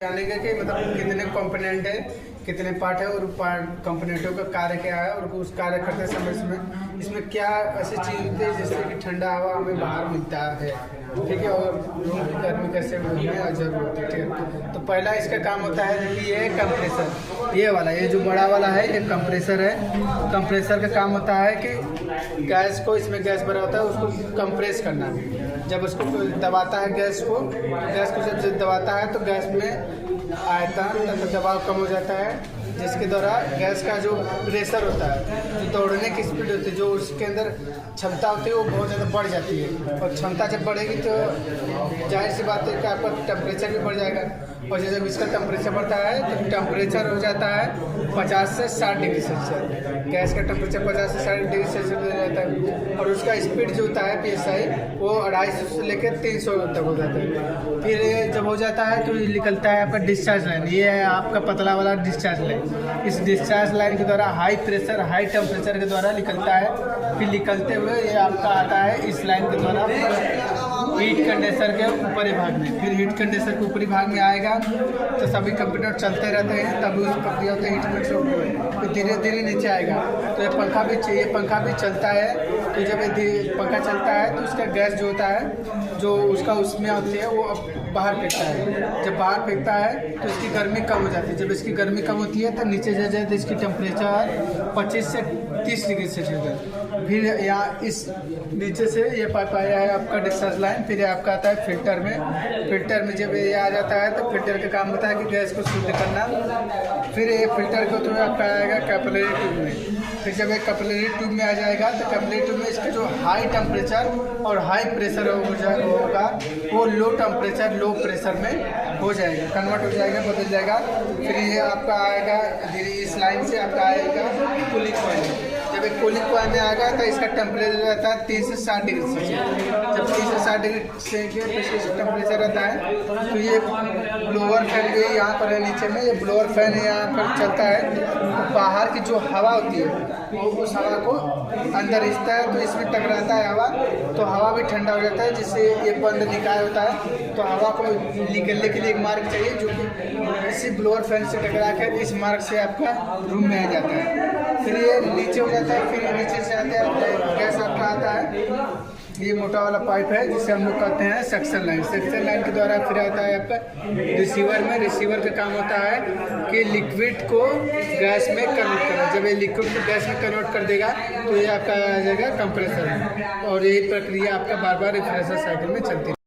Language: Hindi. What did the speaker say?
जानेंगे कि मतलब कितने कंपोनेंट है, कितने पार्ट है और कंपोनेंटों का कार्य क्या है और उस कार्य करते समय इसमें क्या ऐसी चीज़ होती है जिससे कि ठंडा हवा हमें बाहर मिलता है, ठीक है, और रूम की गर्मी कैसे हमें जरूरत होती है, ठीक है। तो पहला इसका काम होता है कि ये कंप्रेसर, ये वाला, ये जो बड़ा वाला है ये कंप्रेसर है। कंप्रेसर का काम होता है कि गैस को, इसमें गैस भरा होता है उसको कंप्रेस करना। जब उसको दबाता है गैस को जब दबाता है तो गैस में आयतन तथा दबाव कम हो जाता है, जिसके द्वारा गैस का जो प्रेशर होता है, जो दौड़ने की स्पीड होती है, जो उसके अंदर क्षमता होती है वो बहुत ज़्यादा बढ़ जाती है। और क्षमता जब बढ़ेगी तो जाहिर सी बात है कि आपका टेम्परेचर भी बढ़ जाएगा। और जब इसका टेम्परेचर बढ़ता है तो टेम्परेचर हो जाता है 50 से 60 डिग्री सेल्सियस। गैस का टेम्परेचर 50 से 60 डिग्री सेल्सियस हो जाता है और उसका स्पीड जो होता है PSI वो 250 से लेकर 300 तक हो जाता है। फिर जब हो जाता है तो निकलता है आपका डिस्चार्ज लाइन। ये है आपका पतला वाला डिस्चार्ज लाइन। इस डिस्चार्ज लाइन के द्वारा हाई प्रेशर हाई टेम्परेचर के द्वारा निकलता है। फिर निकलते हुए ये आपका आता है इस लाइन के द्वारा हीट कंडेंसर के ऊपरी भाग में। फिर हीट कंडेंसर के ऊपरी भाग में आएगा तो सभी कंप्यूटर चलते रहते हैं, तभी उस प्रक्रिया होता है हीट कंडेंसर फिर धीरे धीरे नीचे आएगा। तो ये पंखा भी चलता है। तो जब ये पंखा चलता है तो उसका गैस जो होता है जो उसका उसमें होती है वो बाहर फेंकता है। जब बाहर फेंकता है तो इसकी गर्मी कम हो जाती है। जब इसकी गर्मी कम होती है तो नीचे जा जाए तो इसकी टेम्परेचर 25 से 30 डिग्री सेल्सियस। फिर यहाँ इस नीचे से ये पाइप आया है आपका डिस्चार्ज लाइन। फिर आपका आता है फिल्टर में जब ये आ जाता है तो फिल्टर का काम होता है कि गैस को शुद्ध करना। फिर ये फिल्टर को तो आपका आएगा कैपिलरी ट्यूब में। फिर जब एक कैपिलरी ट्यूब में आ जाएगा तो कैपिलरी ट्यूब में इसका जो हाई टेम्परेचर और हाई प्रेशर होगा वो लो टेम्परेचर लो प्रेशर में हो जाएगा, कन्वर्ट हो जाएगा, बदल जाएगा। फिर ये आपका आएगा धीरे इस लाइन से आपका आएगा कूलिंग कॉइल। जब एक कूलिंग कॉइल में आएगा तो इसका टेम्परेचर रहता है 30 से 60 डिग्री सेल्सियस। जब 30 से 60 डिग्री सेल्सियस टेम्परेचर रहता है तो ये ब्लोअर फैन भी यहाँ पर है नीचे में। ये ब्लोअर फैन यहाँ पर चलता है तो बाहर की जो हवा होती है वो उस हवा को अंदर खींचता है तो इसमें टकराता है हवा, तो हवा भी ठंडा हो जाता है, जिससे ये बंद निकाय होता है। तो हवा को निकलने के लिए एक मार्ग चाहिए जो कि इसी ब्लोअर फैन से टकरा कर इस मार्ग से आपका रूम में आ जाता है। फिर ये नीचे हो जाता है। फिर नीचे से आते हैं गैस आपका आता है। ये मोटा वाला पाइप है जिसे हम लोग कहते हैं सक्शन लाइन के द्वारा फिर आता है आपका रिसीवर में। रिसीवर का काम होता है कि लिक्विड को गैस में कन्वर्ट करना। जब ये लिक्विड को गैस में कन्वर्ट कर देगा तो ये आपका आ जाएगा कंप्रेसर में। और यही प्रक्रिया आपका बार बार रिफ्रेशर साइकिल में चलती है।